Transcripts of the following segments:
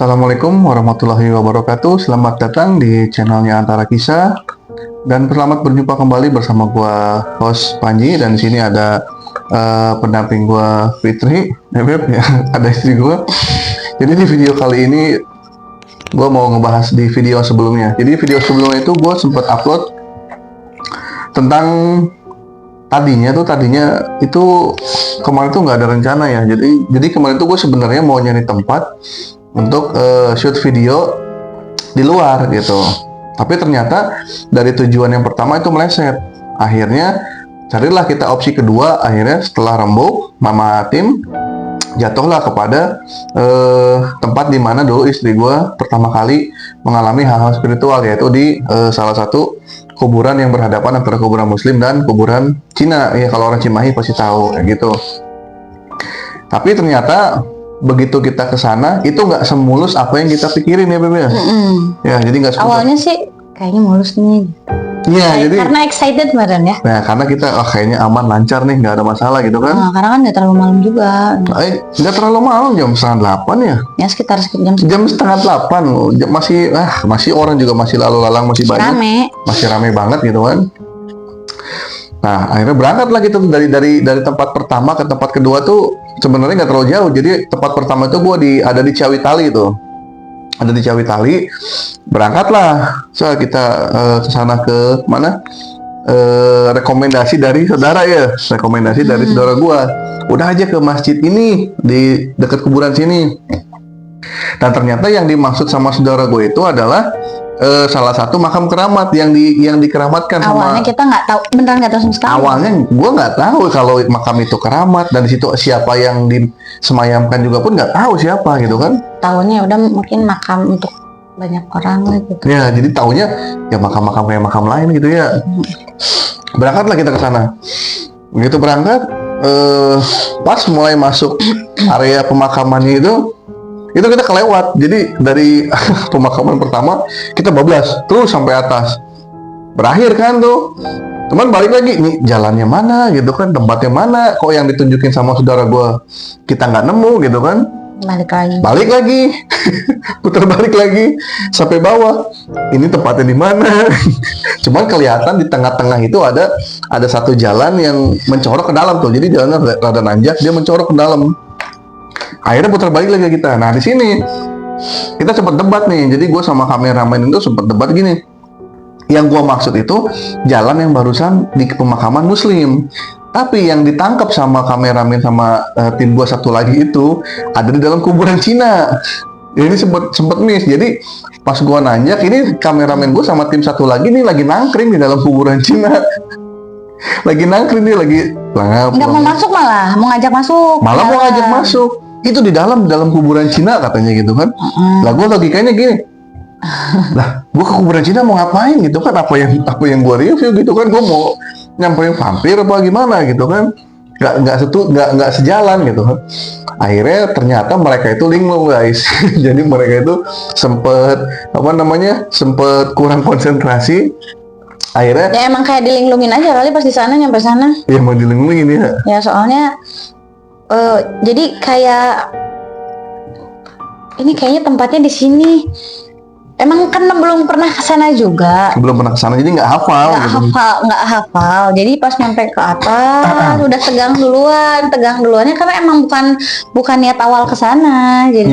Assalamualaikum warahmatullahi wabarakatuh. Selamat datang di channelnya Antara Kisah dan selamat berjumpa kembali bersama gua host Panji, dan di sini ada pendamping gua Fitri, Beb, ya, ada istri gua. Jadi di video kali ini gua mau ngebahas di video sebelumnya. Jadi video sebelumnya itu gua sempat upload tentang tadinya itu kemarin tuh nggak ada rencana ya. Jadi kemarin tuh gue sebenarnya mau nyari tempat untuk shoot video di luar gitu. Tapi ternyata dari tujuan yang pertama itu meleset. Akhirnya carilah kita opsi kedua. Akhirnya setelah rembuk, mama tim jatuhlah kepada tempat di mana dulu istri gue pertama kali mengalami hal-hal spiritual, yaitu di salah satu kuburan yang berhadapan antara kuburan Muslim dan kuburan Cina. Ya kalau orang Cimahi pasti tahu kayak gitu. Tapi ternyata begitu kita ke sana itu nggak semulus apa yang kita pikirin ya, Beb. Ya, jadi nggak semulus. Awalnya sih kayaknya mulus nih. Iya, jadi karena excited badan ya. Nah, karena kita kayaknya aman, lancar nih, nggak ada masalah gitu kan. Nah, karena kan nggak terlalu malam juga. Nggak terlalu malam, jam 7:30 ya. Ya sekitar jam 7:30 loh. Masih orang juga masih lalu lalang, masih banyak. Masih rame banget gitu kan. Nah, akhirnya berangkatlah gitu dari tempat pertama ke tempat kedua tuh sebenarnya nggak terlalu jauh. Jadi tempat pertama itu gue ada di Ciawitali tuh. Ada di Ciawitali, berangkatlah. So kita ke sana ke mana? Rekomendasi dari saudara ya. Rekomendasi dari saudara gue. Udah aja ke masjid ini di dekat kuburan sini. Dan ternyata yang dimaksud sama saudara gue itu adalah salah satu makam keramat yang dikeramatkan. Awalnya kita nggak tahu, beneran nggak tahu sama sekali. Awalnya gue nggak tahu kalau makam itu keramat, dan di situ siapa yang disemayamkan juga pun nggak tahu siapa gitu kan. Tahunya udah mungkin makam untuk banyak orang lah gitu. Ya, jadi tahunya ya makam-makam kayak makam lain gitu ya. Berangkatlah kita ke sana. Begitu berangkat, pas mulai masuk area pemakamannya itu kita kelewat. Jadi dari pemakaman pertama kita bablas terus sampai atas, berakhir kan tuh. Teman balik lagi, nih jalannya mana gitu kan, tempatnya mana, kok yang ditunjukin sama saudara gua kita nggak nemu gitu kan. Balik lagi putar balik lagi sampai bawah, ini tempatnya di mana. Cuman kelihatan di tengah-tengah itu ada satu jalan yang mencorok ke dalam tuh. Jadi jalannya rada nanjak, dia mencorok ke dalam. Akhirnya putar balik lagi kita. Nah, di sini kita sempat debat nih. Jadi gue sama kameramen itu sempat debat gini. Yang gue maksud itu jalan yang barusan di pemakaman Muslim. Tapi yang ditangkap sama kameramen sama tim gue satu lagi itu ada di dalam kuburan Cina. Ini sempat miss. Jadi pas gue nanjak, ini kameramen gue sama tim satu lagi nih lagi nangkring di dalam kuburan Cina. Lagi nangkring nih, lagi nggak mau masuk, malah mau ngajak masuk. Malah mau ngajak masuk. Itu di dalam kuburan Cina katanya gitu kan. Lah gue logikanya gini. Lah, gue ke kuburan Cina mau ngapain gitu kan? Apa yang gue review gitu kan? Gue mau nyamperin vampir apa gimana gitu kan? Nggak sejalan gitu kan. Akhirnya ternyata mereka itu linglung, guys. Jadi mereka itu sempet kurang konsentrasi. Akhirnya ya emang kayak dilinglungin aja kali pas di sana, nyampe sana. Ya mau dilinglungin ya. Ya soalnya jadi kayak ini kayaknya tempatnya di sini. Emang kan belum pernah ke sana juga. Belum pernah ke sana, jadi nggak hafal. Nggak hafal. Jadi pas nyampe ke atas udah tegang duluannya karena emang bukan niat awal ke sana. Jadi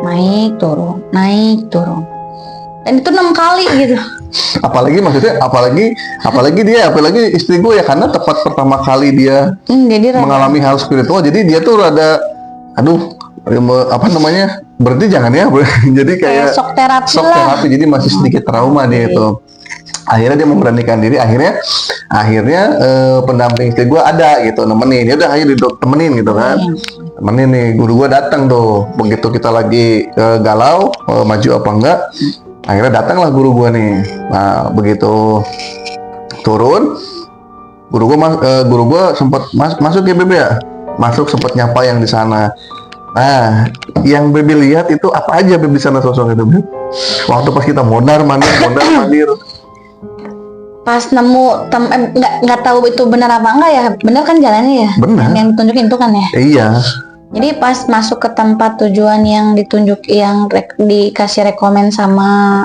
naik turun. Dan itu 6 kali gitu. Apalagi istri gue ya, karena tepat pertama kali dia mengalami hal spiritual, jadi dia tuh berarti jangan ya. Jadi kayak shock terapi, jadi masih sedikit trauma dia itu. Akhirnya dia memberanikan diri. Akhirnya pendamping istri gue ada gitu, nemenin. Ya udah, ayo temenin gitu kan. Temenin nih, guru gue datang tuh. Begitu kita lagi galau, maju apa enggak, akhirnya datanglah guru gue nih. Nah, begitu turun, guru gue sempat masuk ya, Bebe ya. Masuk sempat nyapa yang di sana. Nah, yang Bebe lihat itu apa aja, Bebe, di sana sosok itu, Bebe? Waktu pas kita mondar mandir. Pas nemu nggak tahu itu benar apa enggak ya. Benar kan jalannya ya? Benar. Yang ditunjukin itu kan ya? Iya. Jadi pas masuk ke tempat tujuan yang ditunjuk, yang dikasih rekomen sama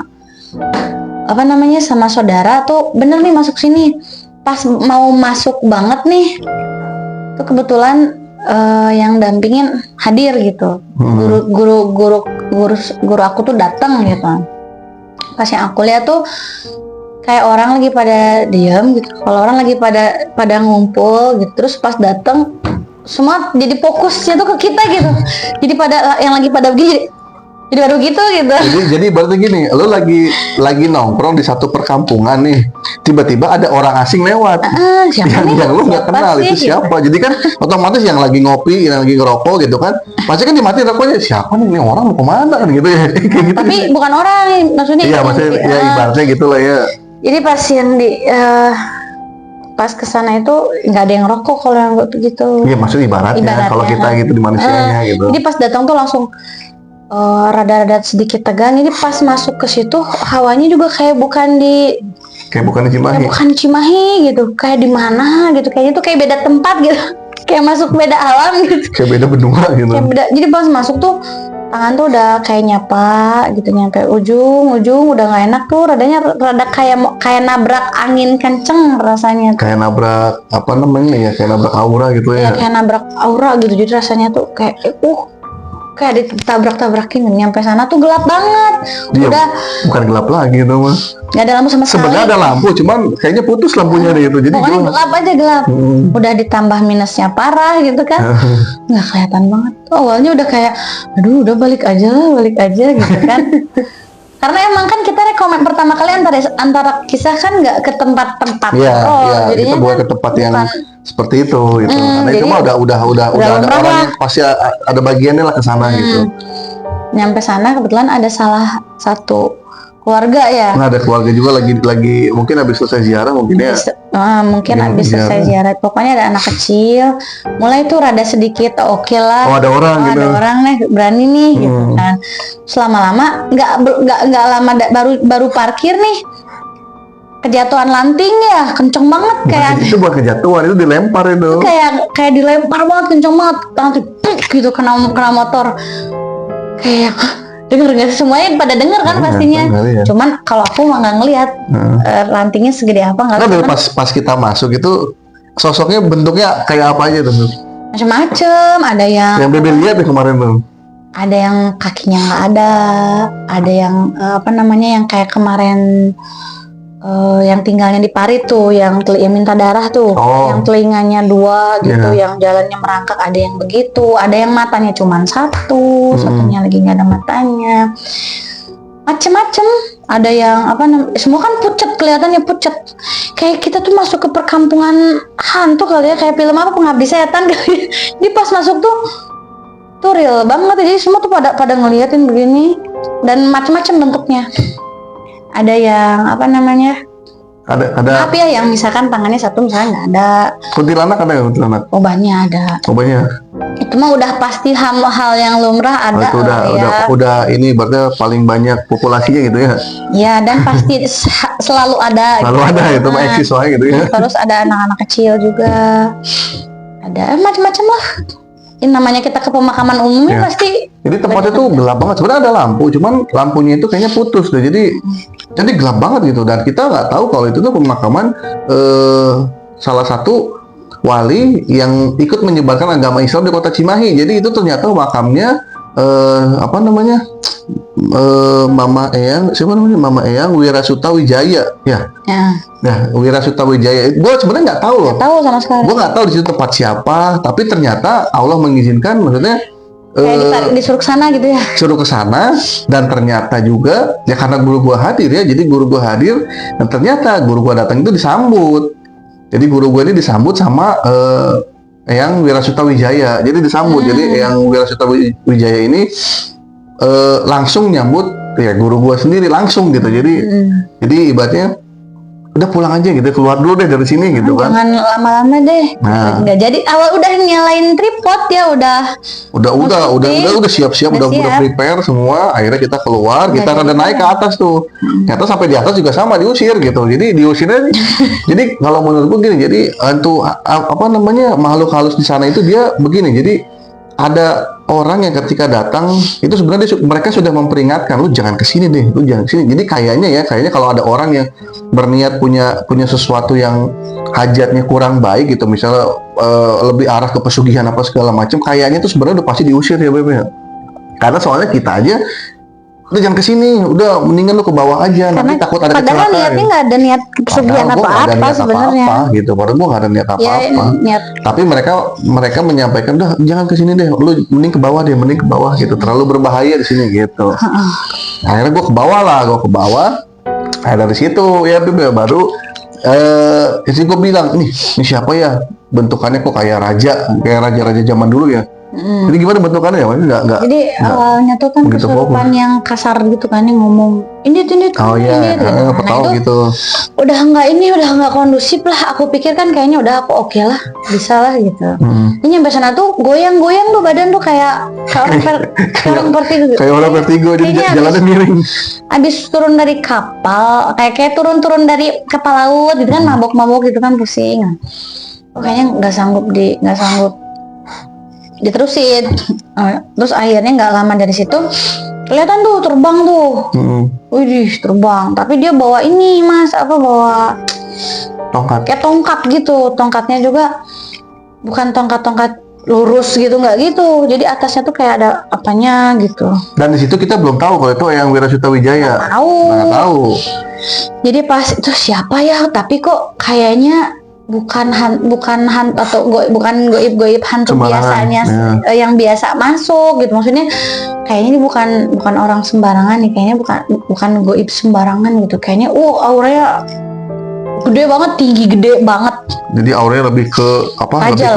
apa namanya, sama saudara tuh, bener nih masuk sini. Pas mau masuk banget nih, tuh kebetulan yang dampingin hadir gitu. Guru aku tuh datang gitu. Pas yang aku lihat tuh kayak orang lagi pada diam gitu. Kalau orang lagi pada ngumpul gitu. Terus pas datang semua jadi fokusnya tuh ke kita gitu. Jadi pada yang lagi pada begini, jadi baru gitu. Jadi berarti gini, lo lagi nongkrong di satu perkampungan nih, tiba-tiba ada orang asing lewat, siapa nih? yang lo nggak kenal itu sih, siapa? Jadi kan otomatis yang lagi ngopi, yang lagi ngerokok gitu kan, pasti kan dimatiin rokoknya, siapa nih, ini orang mau kemana kan gitu ya? Kayak gitu. Tapi bukan orang, maksudnya. Iya, maksudnya ya ibaratnya gitu lah ya. Jadi pas yang pas kesana itu nggak ada yang rokok kalau yang begitu. Iya, maksudnya ibaratnya kalau kita gitu di manusianya gitu. Jadi pas datang tuh langsung rada-rada sedikit tegang. Jadi pas masuk ke situ hawanya juga kayak bukan di Cimahi gitu, kayak di mana gitu, kayaknya tuh kayak beda tempat gitu. Kayak masuk beda alam gitu. Kayak beda benua gitu. Jadi pas masuk tuh tangan tuh udah kayak nyapa gitu, nyampe ujung udah nggak enak tuh, rada kayak nabrak angin kenceng rasanya. Kayak nabrak apa namanya ya, kayak nabrak aura gitu ya. Kayak nabrak aura gitu. Jadi rasanya tuh kayak kayak ditabrak-tabrakin. Nyampe sana tuh gelap banget. Dia udah bukan gelap lagi tuh mah. Nggak ada lampu sama sekali. Sebenarnya ada lampu, cuman kayaknya putus lampunya deh itu. Jadi pokoknya gelap. Udah ditambah minusnya parah gitu kan. Nggak kelihatan banget. Awalnya udah kayak, aduh udah balik aja gitu kan. Karena emang kan kita rekomen pertama kali antara kisah kan nggak ke tempat-tempat. Iya, kita bukan ke tempat yang seperti itu gitu. Karena itu mah udah ada orang yang pasti ada bagiannya lah ke sana gitu. Nyampe sana kebetulan ada salah satu keluarga ya. Nah, ada keluarga juga lagi mungkin habis selesai ziarah mungkin ya. Mungkin habis selesai ziarah. Pokoknya ada anak kecil. Mulai tuh rada sedikit oke lah. Oh, ada orang gitu. Ada orang nih berani nih gitu kan. Selama-lama nggak lama baru parkir nih. Kejatuhan lanting ya, kenceng banget. Kayak itu buat kejatuhan, itu dilempar itu. Kayak dilempar banget, kenceng banget. Langsung gitu kena motor. Kayak denger nggak, semuanya pada denger kan pastinya. Ya. Cuman kalau aku mah nggak ngelihat lantingnya segede apa, nggak. Nah, dari pas kita masuk itu sosoknya bentuknya kayak apa aja tuh? Macem-macem, ada yang Bebe lihat ya kemarin tuh. Ada yang kakinya nggak ada yang apa namanya, yang kayak kemarin yang tinggalnya di Parit tuh, yang minta darah tuh, yang telinganya 2 gitu, yang jalannya merangkak, ada yang begitu, ada yang matanya cuman satunya lagi nggak ada matanya, macem-macem. Ada yang apa namanya, semua kan pucet, kelihatannya pucet, kayak kita tuh masuk ke perkampungan hantu kali ya, kayak film apa, Pengabdi Setan kali. Di pas masuk tuh real banget, jadi semua tuh pada ngeliatin begini, dan macem-macem bentuknya. Ada yang apa namanya, ada maaf ya, yang misalkan tangannya satu misalnya nggak ada. Kuntilanak ada nggak kuntilanak? Obatnya ada. Obatnya? Itu mah udah pasti hal yang lumrah ada. Itu udah ini berarti paling banyak populasinya gitu ya? Ya, dan pasti selalu ada. Selalu gitu. Ada itu mah eksis soalnya gitu ya. Terus ada anak-anak kecil juga. Ada macam-macam lah. Ini namanya kita ke pemakaman umumnya pasti. Jadi tempatnya tuh gelap banget. Sebenarnya ada lampu, cuman lampunya itu kayaknya putus deh. Jadi gelap banget gitu. Dan kita nggak tahu kalau itu tuh pemakaman salah satu wali yang ikut menyebarkan agama Islam di kota Cimahi. Jadi itu ternyata makamnya apa namanya, Mama Eyang, siapa namanya, Mama Eyang Wirasuta Wijaya ya. Nah, Wirasuta Wijaya, gue sebenarnya nggak tahu loh. Nggak tahu sama sekali. Gue nggak tahu di situ tempat siapa, tapi ternyata Allah mengizinkan, maksudnya kayak disuruh ke sana gitu ya. Suruh ke sana, dan ternyata juga ya karena guru gue hadir ya, jadi guru gue hadir dan ternyata guru gue datang itu disambut. Jadi guru gue ini disambut sama Eyang Wirasuta Wijaya. Jadi disambut. Jadi Eyang Wirasuta Wijaya ini langsung nyambut ya guru gue sendiri langsung gitu. Jadi ibaratnya udah pulang aja gitu, keluar dulu deh dari sini gitu kan. Jangan lama-lama deh. Nggak jadi, awal udah nyalain tripod ya, udah siap-siap, udah prepare semua. Akhirnya kita keluar, kita rada naik ke atas tuh. Ternyata sampai di atas juga sama diusir gitu. Jadi diusirnya jadi kalau menurutku gini, jadi hantu apa namanya, makhluk halus di sana itu dia begini. Jadi ada orang yang ketika datang itu sebenarnya mereka sudah memperingatkan, lu jangan kesini deh, lu jangan kesini. Jadi kayaknya kalau ada orang yang berniat punya sesuatu yang hajatnya kurang baik gitu, misalnya lebih arah ke pesugihan apa segala macam, kayaknya tuh sebenarnya udah pasti diusir ya Beb ya. Karena soalnya kita aja, udah jangan kesini, udah mendingan lu ke bawah aja, nanti takut ada padahal kecelakaan. niatnya nggak ada niat pesugihan apa-apa sebenarnya. Gitu, padahal gua nggak ada niat apa-apa. Ya, niat. Tapi mereka menyampaikan, udah jangan kesini deh, lu mending ke bawah gitu, terlalu berbahaya di sini gitu. Akhirnya gua ke bawah. Nah, dari situ ya Beb, baru istri gue bilang, ini siapa ya, bentukannya kok kayak raja zaman dulu ya. Jadi gimana bentukannya ya? Jadi awalnya tuh kan kesurupan yang kasar gitu kan, yang ngomong ini oh iya, tahu gitu. Udah nggak kondusif lah. Aku pikir kan kayaknya udah aku oke lah, bisa lah gitu. Ini nyampe sana tuh goyang-goyang tuh badan tuh kayak orang vertigo. Kayak orang vertigo, jadi jalannya miring. Abis turun dari kapal, kayak turun dari kapal laut gitu kan, mabok-mabok gitu kan, pusing. Kayaknya nggak sanggup diterusin. Terus akhirnya nggak lama dari situ kelihatan tuh terbang tuh. Wih, terbang. Tapi dia bawa ini Mas, bawa tongkat. Kayak tongkat gitu. Tongkatnya juga bukan tongkat lurus gitu, nggak gitu. Jadi atasnya tuh kayak ada apanya gitu. Dan di situ kita belum tahu kalau itu Eyang Wirasutawijaya. Nggak tahu. Jadi pas itu siapa ya? Tapi kok kayaknya bukan goib hantu biasanya yang biasa masuk gitu. Maksudnya kayaknya ini bukan orang sembarangan nih, kayaknya bukan goib sembarangan gitu. Kayaknya auranya gede banget, tinggi gede banget. Jadi auranya lebih ke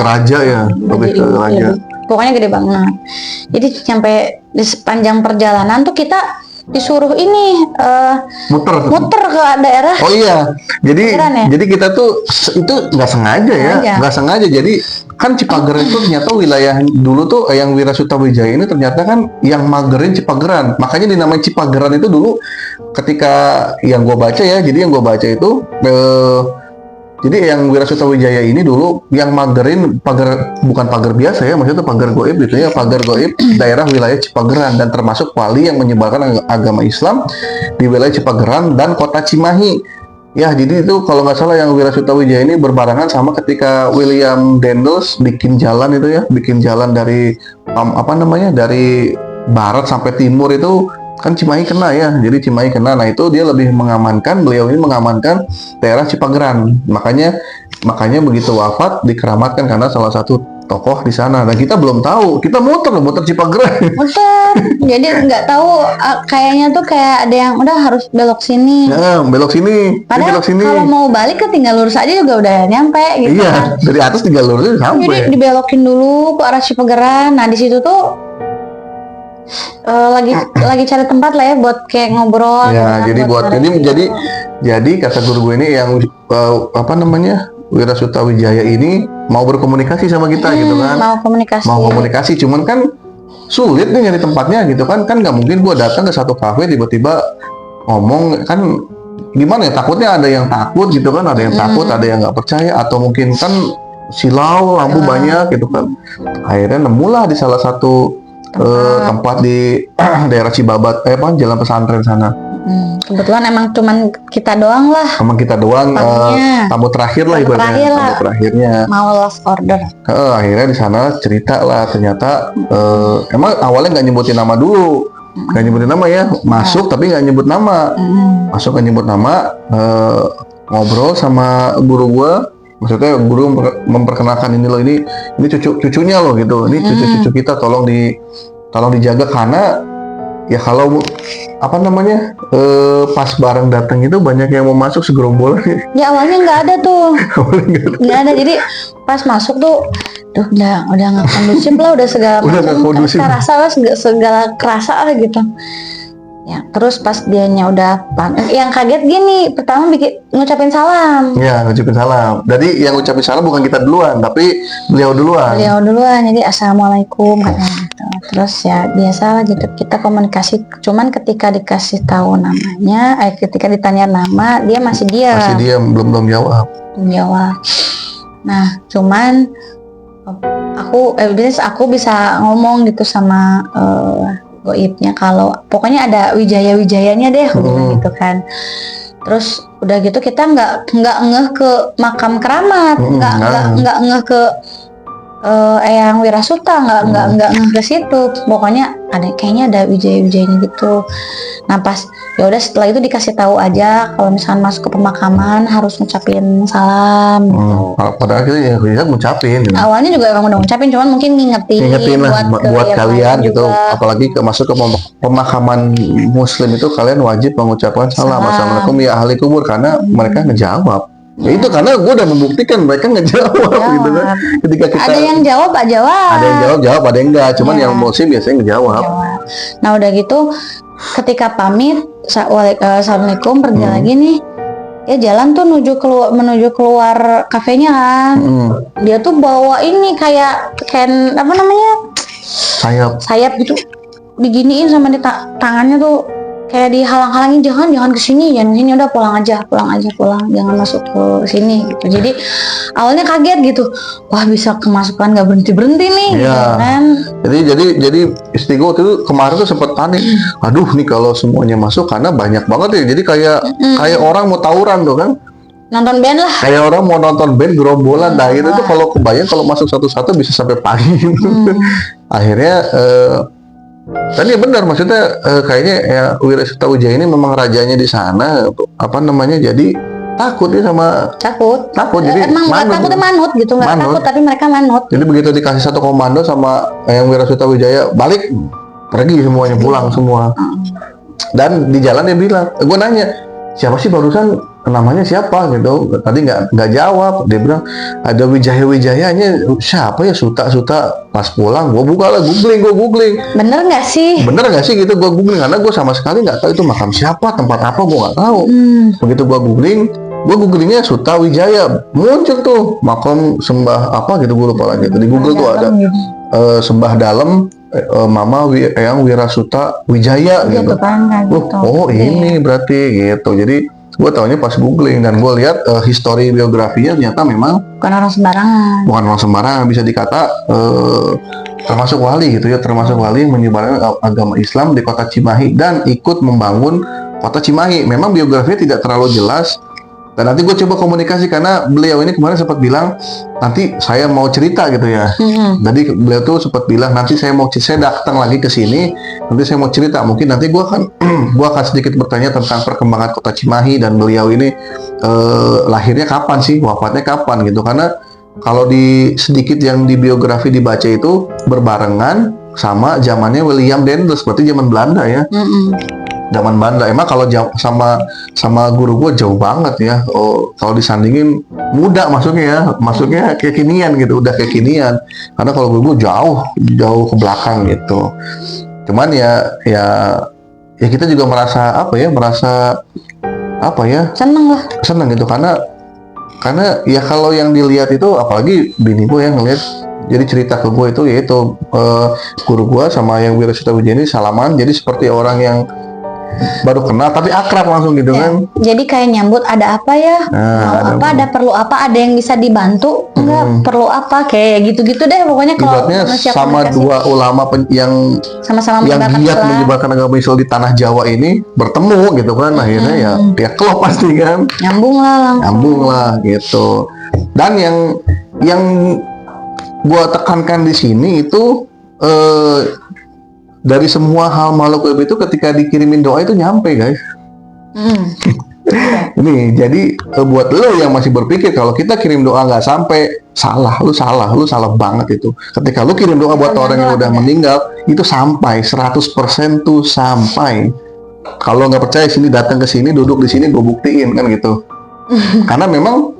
raja ya, lebih ke raja. Pokoknya gede banget. Jadi sampai di sepanjang perjalanan tuh kita disuruh ini muter ke daerah. Oh iya, jadi kita tuh itu nggak sengaja. Jadi kan Cipageran itu ternyata wilayah dulu tuh yang Wirasutawijaya ini ternyata kan yang magerin Cipageran, makanya dinamain Cipageran itu dulu. Ketika yang gue baca itu jadi yang Wirasutawijaya ini dulu yang magerin bukan pagar biasa ya, maksudnya pagar goib gitu ya, pagar goib daerah wilayah Cipageran, dan termasuk wali yang menyebarkan agama Islam di wilayah Cipageran dan kota Cimahi. Ya, jadi itu kalau nggak salah yang Wirasutawijaya ini berbarengan sama ketika William Daniels bikin jalan dari dari barat sampai timur itu kan Cimahi kena ya, jadi Cimahi kena. Nah itu beliau ini mengamankan daerah Cipageran, makanya begitu wafat dikeramatkan karena salah satu tokoh di sana. Dan kita belum tahu, kita muter Cipageran. Jadi nggak tahu, kayaknya tuh kayak ada yang udah harus belok sini. Ya, belok sini. Padahal kalau mau balik ke tinggal lurus aja juga udah nyampe gitu. Iya, dari atas tinggal lurus sampai. Jadi dibelokin dulu ke arah Cipageran. Nah di situ tuh lagi cari tempat lah ya buat kayak ngobrol. Ya, jadi kata guru gue ini yang Wirasutawijaya ini mau berkomunikasi sama kita gitu kan. Mau komunikasi, cuman kan sulit nih nyari tempatnya gitu kan nggak mungkin gue datang ke satu kafe tiba-tiba ngomong, kan gimana ya, takutnya ada yang takut gitu kan, ada yang takut, ada yang nggak percaya, atau mungkin kan silau lampu banyak gitu kan. Akhirnya nemulah di salah satu tempat di daerah Cibabat, Jalan Pesantren sana. Kebetulan emang cuman kita doang lah. Tamu terakhir lah ibaratnya. Tamu terakhirnya. Mau last order. Akhirnya di sana cerita lah, ternyata emang awalnya nggak nyebutin nama dulu, nggak nyebutin nama ya, masuk tapi nggak nyebut nama. Ngobrol sama guru gua. Maksudnya guru memperkenalkan ini loh, ini cucunya loh gitu, ini cucu kita, tolong dijaga karena ya kalau pas barang datang itu banyak yang mau masuk segerombolan. Ya awalnya nggak ada tuh, nggak ada. Jadi pas masuk tuh udah nggak kondusif lah, udah segala macam segala kerasa lah gitu. Ya, terus pas dianya udah yang kaget gini, pertama ngucapin salam. Ya, ngucapin salam. Jadi yang ngucapin salam bukan kita duluan, tapi beliau duluan. Jadi assalamualaikum katanya gitu. Terus ya biasalah gitu, kita komunikasi. Cuman ketika dikasih tahu namanya, ketika ditanya nama, dia masih diam. Belum jawab. Nah, cuman aku bisa ngomong gitu sama goibnya kalau pokoknya ada wijayanya deh aku bilang gitu kan. Terus udah gitu kita nggak ngeh ke makam keramat, nggak ngeh ke Eyang Wirasuta, nggak ngeh ke situ. Pokoknya kayaknya ada wijayanya gitu. Nah pas ya udah setelah itu dikasih tahu aja kalau misalkan masuk ke pemakaman harus ngucapin salam gitu. Padahal kita ya ngucapin gitu. Awalnya juga emang udah ngucapin, cuman mungkin ngingetin lah buat kalian gitu, juga. apalagi masuk ke pemakaman Muslim itu kalian wajib mengucapkan salam. Assalamualaikum ya ahli kubur, karena mereka ngejawab. Ya itu karena gue udah membuktikan mereka ngejawab gitu kan. Ketika kita ada yang jawab, ada yang jawab, ada yang enggak. Cuman yang Muslim biasanya ngejawab. Nah udah gitu ketika pamit, assalamualaikum, pergi lagi nih. Ya jalan tuh menuju keluar kafenya kan. Dia tuh bawa ini kayak apa namanya? Sayap gitu. Diginiin sama di tangannya tuh kayak dihalang-halangin, jangan kesini, udah pulang aja, jangan masuk ke sini gitu. Jadi awalnya kaget gitu, wah bisa kemasukan nggak berhenti nih, gitu kan. Jadi istri gue tuh kemarin tuh sempat panik, aduh nih kalau semuanya masuk karena banyak banget ya, jadi kayak orang mau tawuran tuh kan. Nonton band lah. Kayak orang mau nonton band gerombolan, nah itu tuh kalau kebayang kalau masuk satu-satu bisa sampai pagi gitu. Akhirnya dan ya benar, maksudnya kayaknya ya Wirasuta Wijaya ini memang rajanya di sana, apa namanya, jadi takut ya sama takut jadi emang takutnya manut gitu, nggak takut tapi mereka manut. Jadi begitu dikasih satu komando sama yang Wirasuta Wijaya, balik pergi semuanya, pulang semua. Dan di jalan dia bilang, gue nanya siapa sih barusan, namanya siapa gitu, tadi nggak jawab. Dia bilang ada Wijayanya, siapa ya, Suta. Pas pulang gue buka lah, googling bener nggak sih gitu, gue googling karena gue sama sekali nggak tahu itu makam siapa, tempat apa, gue nggak tahu. Begitu gue googlingnya Suta Wijaya, muncul tuh makam sembah apa gitu, gue lupa lagi. Di Google tuh ada sembah dalam Mama Eyang Wirasuta Wijaya gitu. Oh ini berarti gitu. Jadi gue taunya pas googling, dan gue lihat histori biografinya ternyata memang bukan orang sembarangan, bisa dikata termasuk wali gitu ya, termasuk wali yang menyebarkan agama Islam di kota Cimahi dan ikut membangun kota Cimahi. Memang biografinya tidak terlalu jelas, dan nanti gue coba komunikasi karena beliau ini kemarin sempat bilang nanti saya mau cerita gitu ya. Jadi beliau tuh sempat bilang nanti saya datang lagi ke sini, nanti saya mau cerita. Mungkin nanti gue akan sedikit bertanya tentang perkembangan kota Cimahi dan beliau ini lahirnya kapan sih, wafatnya kapan gitu. Karena kalau di sedikit yang di biografi dibaca itu berbarengan sama zamannya William Daendels, berarti zaman Belanda ya. Zaman Belanda. Emang kalau sama guru gue jauh banget ya. Kalau disandingin muda masuknya kekinian gitu, udah kekinian. Karena kalau guru gue jauh ke belakang gitu. Cuman ya kita juga merasa seneng gitu, karena ya kalau yang dilihat itu, apalagi bini gue yang ngeliat, jadi cerita ke gue itu yaitu guru gue sama yang Wirasuta Wijaya ini salaman, jadi seperti orang yang baru kenal tapi akrab langsung gitu kan. Jadi kayak nyambut, ada apa ya, ada perlu apa, ada yang bisa dibantu enggak, perlu apa, kayak gitu-gitu deh pokoknya. Kalau sama dua ulama yang sama-sama giat menyebarkan agama Islam di tanah Jawa ini bertemu gitu kan, akhirnya ya klop pasti kan, nyambung lah gitu. Dan yang gua tekankan di sini itu dari semua hal makhluk gaib itu ketika dikirimin doa itu nyampe guys. Ini jadi buat lo yang masih berpikir kalau kita kirim doa nggak sampai, lu salah banget itu. Ketika lu kirim doa buat orang yang udah meninggal itu sampai 100% tuh sampai. Kalau nggak percaya sini, datang ke sini, duduk di sini, gue buktiin kan gitu. Karena memang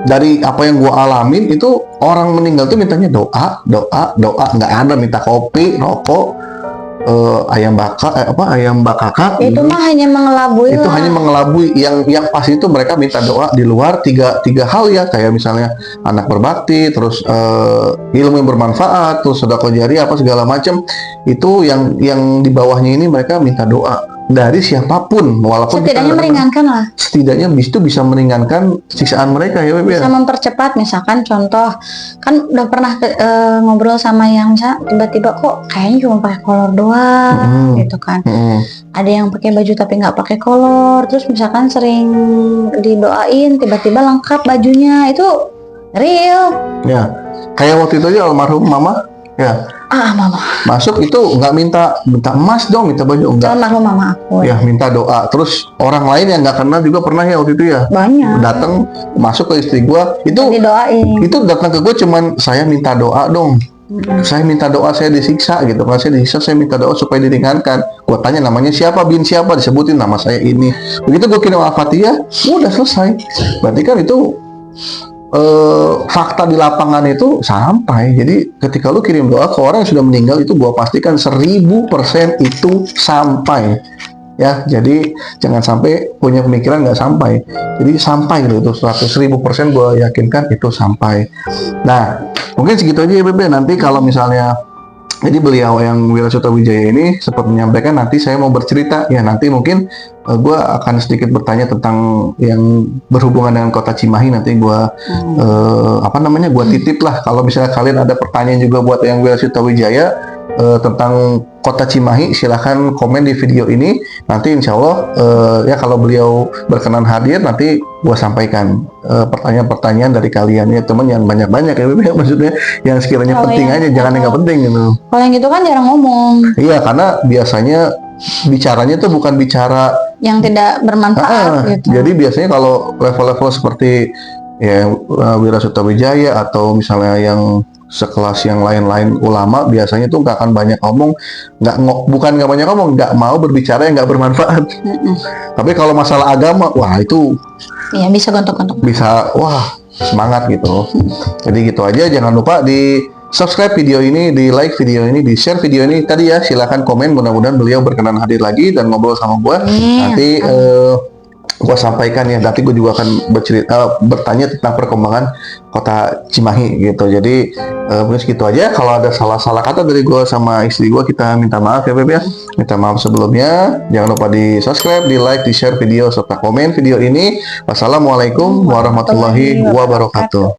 dari apa yang gue alamin itu orang meninggal tuh mintanya doa, nggak ada minta kopi, rokok, ayam bakaka. Itu mah hanya mengelabui. Itu hanya mengelabui. Yang pasti itu mereka minta doa di luar tiga hal ya, kayak misalnya anak berbakti, terus ilmu yang bermanfaat, terus sedekah jariah apa segala macam. Itu yang di bawahnya ini mereka minta doa dari siapapun, walaupun setidaknya meringankan lah. setidaknya itu bisa meringankan siksaan mereka ya Beb ya. Bisa mempercepat, misalkan contoh kan udah pernah ngobrol sama yang misalnya tiba-tiba kok kayaknya cuma pakai kolor doang gitu kan. Ada yang pakai baju tapi nggak pakai kolor, terus misalkan sering didoain tiba-tiba lengkap bajunya, itu real. Ya, kayak waktu itu aja almarhum mama ya Mama masuk itu nggak minta emas dong, minta baju enggak. almarhum mama aku Ya minta doa. Terus orang lain yang nggak kenal juga pernah ya waktu itu ya. banyak Datang masuk ke istri gua itu didoain. itu datang ke gua cuman saya minta doa dong. Saya minta doa, saya disiksa gitu kan, saya disiksa, saya minta doa supaya diringankan. Gua tanya namanya siapa, bin siapa, disebutin nama saya ini. Begitu gua kirim Al-Fatihah, udah selesai. Berarti kan itu fakta di lapangan itu sampai. Jadi ketika lu kirim doa ke orang yang sudah meninggal itu gua pastikan 1000% itu sampai. Ya, jadi jangan sampai punya pemikiran nggak sampai. Jadi sampai gitu, itu 100.000% gua yakinkan itu sampai. Nah, mungkin segitu aja ya Bebe. Nanti kalau misalnya jadi beliau yang Wira Suta Wijaya ini sempat menyampaikan nanti saya mau bercerita ya, nanti mungkin gue akan sedikit bertanya tentang yang berhubungan dengan kota Cimahi. Nanti gue gue titip lah kalau misalnya kalian ada pertanyaan juga buat yang Wira Suta Wijaya tentang kota Cimahi, silahkan komen di video ini. Nanti insya Allah ya kalau beliau berkenan hadir nanti gue sampaikan pertanyaan-pertanyaan dari kalian ya teman, yang banyak-banyak ya Bebe, maksudnya yang sekiranya Kalau penting yang aja, jangan yang nggak penting gitu. Kalau yang gitu kan jarang ngomong, Iya, karena biasanya bicaranya tuh bukan bicara yang tidak bermanfaat gitu. jadi biasanya kalau level-level seperti ya Wira Suta Wijaya atau misalnya yang sekelas yang lain-lain ulama, biasanya tuh nggak akan banyak ngomong, bukan nggak banyak ngomong, nggak mau berbicara yang nggak bermanfaat. Tapi kalau masalah agama, wah itu ya bisa gontok-gontok. bisa, wah semangat gitu. Jadi gitu aja, jangan lupa di subscribe video ini, di like video ini, di share video ini tadi ya. Silahkan komen, mudah-mudahan beliau berkenan hadir lagi dan ngobrol sama gue. Nanti gue sampaikan ya, nanti gue juga akan bertanya tentang perkembangan kota Cimahi gitu. Jadi mungkin segitu aja. Kalau ada salah-salah kata dari gue sama istri gue, kita minta maaf ya Beb ya. Minta maaf sebelumnya. Jangan lupa di subscribe, di like, di share video serta komen video ini. Wassalamualaikum warahmatullahi wabarakatuh.